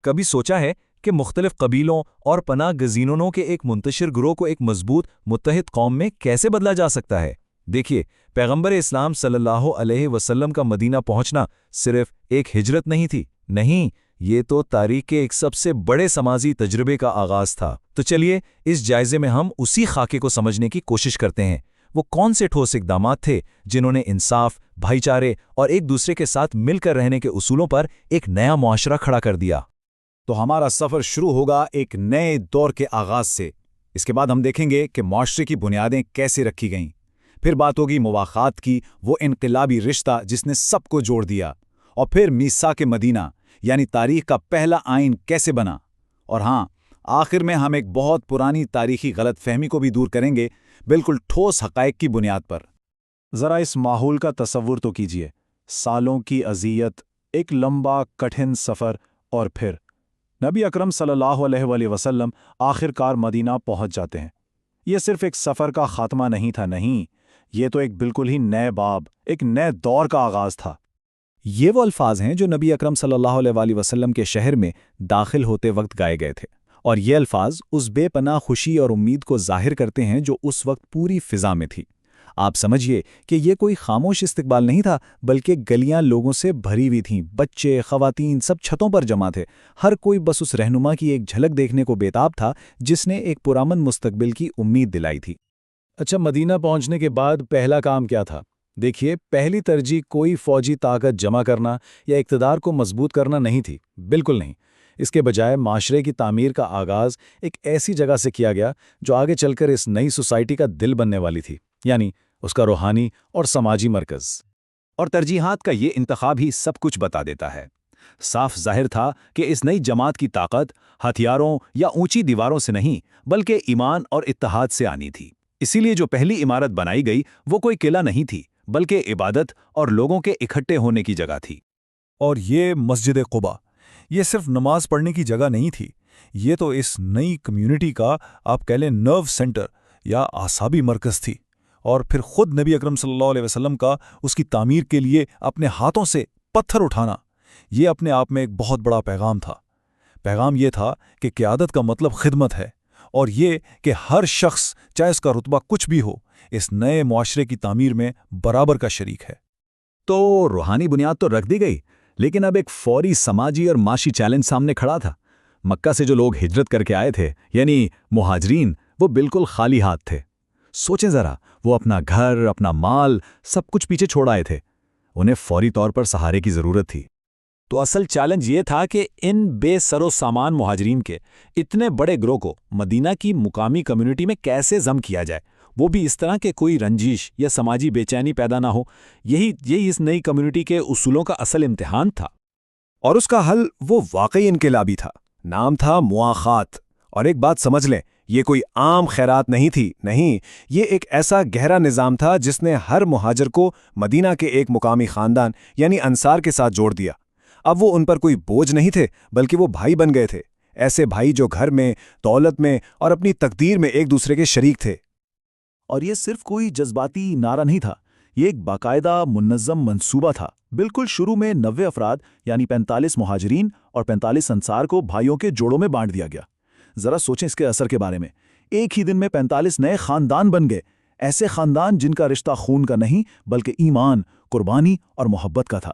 کبھی سوچا ہے کہ مختلف قبیلوں اور پناہ گزینوں کے ایک منتشر گروہ کو ایک مضبوط متحد قوم میں کیسے بدلا جا سکتا ہے؟ دیکھیے، پیغمبر اسلام صلی اللہ علیہ وسلم کا مدینہ پہنچنا صرف ایک ہجرت نہیں تھی، نہیں، یہ تو تاریخ کے ایک سب سے بڑے سماجی تجربے کا آغاز تھا۔ تو چلیے اس جائزے میں ہم اسی خاکے کو سمجھنے کی کوشش کرتے ہیں۔ وہ کون سے ٹھوس اقدامات تھے جنہوں نے انصاف، بھائی چارے اور ایک دوسرے کے ساتھ مل کر رہنے کے اصولوں پر ایک نیا معاشرہ کھڑا کر دیا؟ تو ہمارا سفر شروع ہوگا ایک نئے دور کے آغاز سے۔ اس کے بعد ہم دیکھیں گے کہ معاشرے کی بنیادیں کیسے رکھی گئیں۔ پھر بات ہوگی مواخات کی، وہ انقلابی رشتہ جس نے سب کو جوڑ دیا۔ اور پھر میثاق مدینہ، یعنی تاریخ کا پہلا آئین کیسے بنا۔ اور ہاں، آخر میں ہم ایک بہت پرانی تاریخی غلط فہمی کو بھی دور کریں گے، بالکل ٹھوس حقائق کی بنیاد پر۔ ذرا اس ماحول کا تصور تو کیجیے، سالوں کی اذیت، ایک لمبا کٹھن سفر، اور پھر نبی اکرم صلی اللہ علیہ وآلہ وسلم آخر کار مدینہ پہنچ جاتے ہیں۔ یہ صرف ایک سفر کا خاتمہ نہیں تھا، نہیں، یہ تو ایک بالکل ہی نئے باب، ایک نئے دور کا آغاز تھا۔ یہ وہ الفاظ ہیں جو نبی اکرم صلی اللہ علیہ وآلہ وسلم کے شہر میں داخل ہوتے وقت گائے گئے تھے، اور یہ الفاظ اس بے پناہ خوشی اور امید کو ظاہر کرتے ہیں جو اس وقت پوری فضا میں تھی۔ آپ سمجھیے کہ یہ کوئی خاموش استقبال نہیں تھا، بلکہ گلیاں لوگوں سے بھری ہوئی تھیں، بچے، خواتین سب چھتوں پر جمع تھے، ہر کوئی بس اس رہنما کی ایک جھلک دیکھنے کو بےتاب تھا جس نے ایک پرامن مستقبل کی امید دلائی تھی۔ اچھا، مدینہ پہنچنے کے بعد پہلا کام کیا تھا؟ دیکھیے، پہلی ترجیح کوئی فوجی طاقت جمع کرنا یا اقتدار کو مضبوط کرنا نہیں تھی، بالکل نہیں۔ اس کے بجائے معاشرے کی تعمیر کا آغاز ایک ایسی جگہ سے کیا گیا جو آگے چل کر اس نئی سوسائٹی کا دل بننے والی تھی، یعنی اس کا روحانی اور سماجی مرکز۔ اور ترجیحات کا یہ انتخاب ہی سب کچھ بتا دیتا ہے۔ صاف ظاہر تھا کہ اس نئی جماعت کی طاقت ہتھیاروں یا اونچی دیواروں سے نہیں، بلکہ ایمان اور اتحاد سے آنی تھی۔ اسی لیے جو پہلی عمارت بنائی گئی وہ کوئی قلعہ نہیں تھی، بلکہ عبادت اور لوگوں کے اکٹھے ہونے کی جگہ تھی۔ اور یہ مسجد قباء، یہ صرف نماز پڑھنے کی جگہ نہیں تھی، یہ تو اس نئی کمیونٹی کا آپ کہہ لیں نرو سینٹر یا اعصابی مرکز تھی۔ اور پھر خود نبی اکرم صلی اللہ علیہ وسلم کا اس کی تعمیر کے لیے اپنے ہاتھوں سے پتھر اٹھانا، یہ اپنے آپ میں ایک بہت بڑا پیغام تھا۔ پیغام یہ تھا کہ قیادت کا مطلب خدمت ہے، اور یہ کہ ہر شخص، چاہے اس کا رتبہ کچھ بھی ہو، اس نئے معاشرے کی تعمیر میں برابر کا شریک ہے۔ تو روحانی بنیاد تو رکھ دی گئی، لیکن اب ایک فوری سماجی اور معاشی چیلنج سامنے کھڑا تھا۔ مکہ سے جو لوگ ہجرت کر کے آئے تھے، یعنی مہاجرین، وہ بالکل خالی ہاتھ تھے۔ سوچیں ذرا، وہ اپنا گھر، اپنا مال، سب کچھ پیچھے چھوڑ آئے تھے۔ انہیں فوری طور پر سہارے کی ضرورت تھی۔ تو اصل چیلنج یہ تھا کہ ان بے سر و سامان مہاجرین کے اتنے بڑے گروہ کو مدینہ کی مقامی کمیونٹی میں کیسے ضم کیا جائے، وہ بھی اس طرح کہ کوئی رنجش یا سماجی بے چینی پیدا نہ ہو۔ یہی اس نئی کمیونٹی کے اصولوں کا اصل امتحان تھا۔ اور اس کا حل وہ واقعی انقلابی تھا، نام تھا مواخات۔ اور ایک بات سمجھ لیں، یہ کوئی عام خیرات نہیں تھی، نہیں، یہ ایک ایسا گہرا نظام تھا جس نے ہر مہاجر کو مدینہ کے ایک مقامی خاندان یعنی انصار کے ساتھ جوڑ دیا۔ اب وہ ان پر کوئی بوجھ نہیں تھے، بلکہ وہ بھائی بن گئے تھے، ایسے بھائی جو گھر میں، دولت میں اور اپنی تقدیر میں ایک دوسرے کے شریک تھے۔ اور یہ صرف کوئی جذباتی نعرہ نہیں تھا، یہ ایک باقاعدہ منظم منصوبہ تھا۔ بالکل شروع میں 90 افراد یعنی 45 مہاجرین اور 45 انصار کو بھائیوں کے جوڑوں میں بانٹ دیا گیا۔ ذرا سوچیں اس کے اثر کے بارے میں۔ ایک ہی دن میں 45 نئے خاندان بن گئے، ایسے خاندان جن کا رشتہ خون کا نہیں بلکہ ایمان، قربانی اور محبت کا تھا۔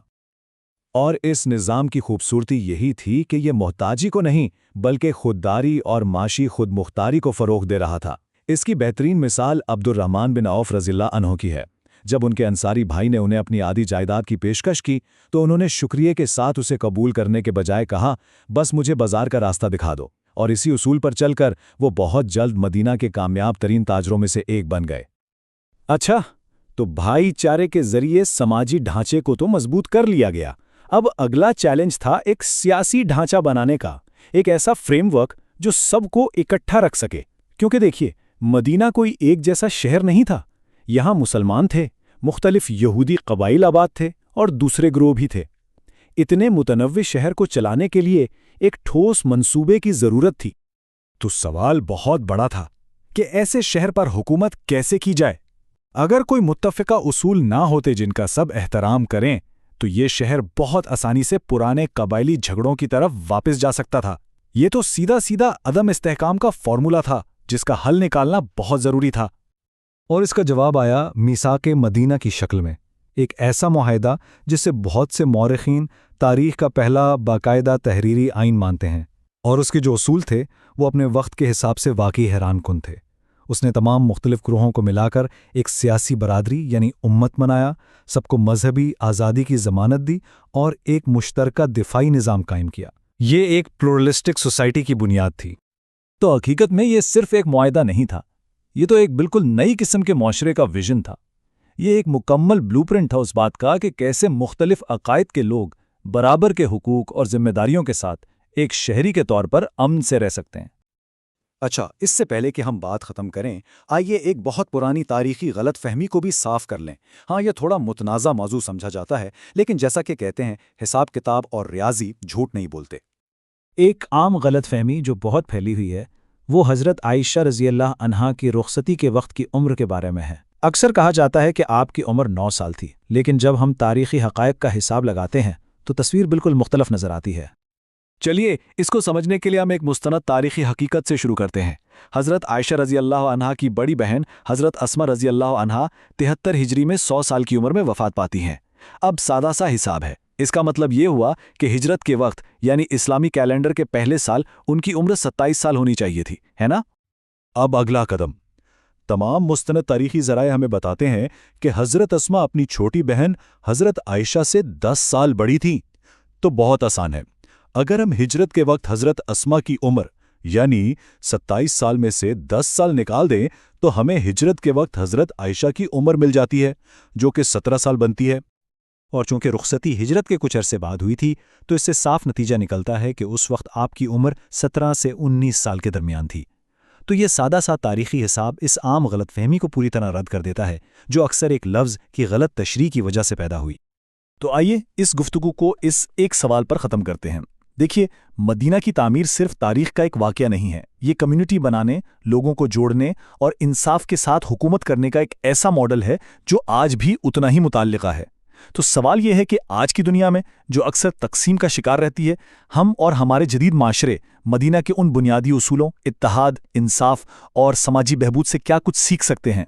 اور اس نظام کی خوبصورتی یہی تھی کہ یہ محتاجی کو نہیں بلکہ خودداری اور معاشی خود مختاری کو فروغ دے رہا تھا۔ اس کی بہترین مثال عبد الرحمن بن عوف رضی اللہ عنہ کی ہے۔ جب ان کے انصاری بھائی نے انہیں اپنی آدھی جائیداد کی پیشکش کی تو انہوں نے شکریہ کے ساتھ اسے قبول کرنے کے بجائے کہا، بس مجھے بازار کا راستہ دکھا دو۔ اور اسی اصول پر چل کر وہ بہت جلد مدینہ کے کامیاب ترین تاجروں میں سے ایک بن گئے۔ اچھا، تو بھائی چارے کے ذریعے سماجی ڈھانچے کو تو مضبوط کر لیا گیا۔ اب اگلا چیلنج تھا ایک سیاسی ڈھانچہ بنانے کا، ایک ایسا فریم ورک جو سب کو اکٹھا رکھ سکے۔ کیونکہ دیکھیے، مدینہ کوئی ایک جیسا شہر نہیں تھا، یہاں مسلمان تھے، مختلف یہودی قبائل آباد تھے اور دوسرے گروہ بھی تھے۔ اتنے متنوع شہر کو چلانے کے لیے ایک ٹھوس منصوبے کی ضرورت تھی۔ تو سوال بہت بڑا تھا کہ ایسے شہر پر حکومت کیسے کی جائے؟ اگر کوئی متفقہ اصول نہ ہوتے جن کا سب احترام کریں تو یہ شہر بہت آسانی سے پرانے قبائلی جھگڑوں کی طرف واپس جا سکتا تھا۔ یہ تو سیدھا سیدھا عدم استحکام کا فارمولا تھا جس کا حل نکالنا بہت ضروری تھا۔ اور اس کا جواب آیا میثاق مدینہ کی شکل میں، ایک ایسا معاہدہ جسے بہت سے مورخین تاریخ کا پہلا باقاعدہ تحریری آئین مانتے ہیں، اور اس کے جو اصول تھے وہ اپنے وقت کے حساب سے واقعی حیران کن تھے۔ اس نے تمام مختلف گروہوں کو ملا کر ایک سیاسی برادری یعنی امت بنایا، سب کو مذہبی آزادی کی ضمانت دی اور ایک مشترکہ دفاعی نظام قائم کیا۔ یہ ایک پلورلسٹک سوسائٹی کی بنیاد تھی۔ تو حقیقت میں یہ صرف ایک معاہدہ نہیں تھا، یہ تو ایک بالکل نئی قسم کے معاشرے کا ویژن تھا۔ یہ ایک مکمل بلو پرنٹ تھا اس بات کا کہ کیسے مختلف عقائد کے لوگ برابر کے حقوق اور ذمہ داریوں کے ساتھ ایک شہری کے طور پر امن سے رہ سکتے ہیں۔ اچھا، اس سے پہلے کہ ہم بات ختم کریں، آئیے ایک بہت پرانی تاریخی غلط فہمی کو بھی صاف کر لیں۔ ہاں، یہ تھوڑا متنازع موضوع سمجھا جاتا ہے، لیکن جیسا کہ کہتے ہیں حساب کتاب اور ریاضی جھوٹ نہیں بولتے۔ ایک عام غلط فہمی جو بہت پھیلی ہوئی ہے وہ حضرت عائشہ رضی اللہ عنہا کی رخصتی کے وقت کی عمر کے بارے میں ہے۔ اکثر کہا جاتا ہے کہ آپ کی عمر 9 سال تھی، لیکن جب ہم تاریخی حقائق کا حساب لگاتے ہیں تو تصویر بالکل مختلف نظر آتی ہے۔ چلیے اس کو سمجھنے کے لیے ہم ایک مستند تاریخی حقیقت سے شروع کرتے ہیں۔ حضرت عائشہ رضی اللہ عنہا کی بڑی بہن حضرت اسما رضی اللہ عنہا 73 ہجری میں 100 سال کی عمر میں وفات پاتی ہیں۔ اب سادہ سا حساب ہے، اس کا مطلب یہ ہوا کہ ہجرت کے وقت یعنی اسلامی کیلنڈر کے پہلے سال ان کی عمر 27 سال ہونی چاہیے تھی، ہے نا؟ اب اگلا قدم، تمام مستند تاریخی ذرائع ہمیں بتاتے ہیں کہ حضرت اسما اپنی چھوٹی بہن حضرت عائشہ سے 10 سال بڑی تھیں۔ تو بہت آسان ہے، اگر ہم ہجرت کے وقت حضرت اسما کی عمر یعنی 27 سال میں سے 10 سال نکال دیں تو ہمیں ہجرت کے وقت حضرت عائشہ کی عمر مل جاتی ہے جو کہ 17 سال بنتی ہے۔ اور چونکہ رخصتی ہجرت کے کچھ عرصے بعد ہوئی تھی تو اس سے صاف نتیجہ نکلتا ہے کہ اس وقت آپ کی عمر 17 سے 19 سال کے درمیان تھی۔ تو یہ سادہ سا تاریخی حساب اس عام غلط فہمی کو پوری طرح رد کر دیتا ہے جو اکثر ایک لفظ کی غلط تشریح کی وجہ سے پیدا ہوئی۔ تو آئیے اس گفتگو کو اس ایک سوال پر ختم کرتے ہیں۔ دیکھیے، مدینہ کی تعمیر صرف تاریخ کا ایک واقعہ نہیں ہے، یہ کمیونٹی بنانے، لوگوں کو جوڑنے اور انصاف کے ساتھ حکومت کرنے کا ایک ایسا ماڈل ہے جو آج بھی اتنا ہی متعلقہ ہے۔ تو سوال یہ ہے کہ آج کی دنیا میں جو اکثر تقسیم کا شکار رہتی ہے، ہم اور ہمارے جدید معاشرے مدینہ کے ان بنیادی اصولوں، اتحاد، انصاف اور سماجی بہبود سے کیا کچھ سیکھ سکتے ہیں؟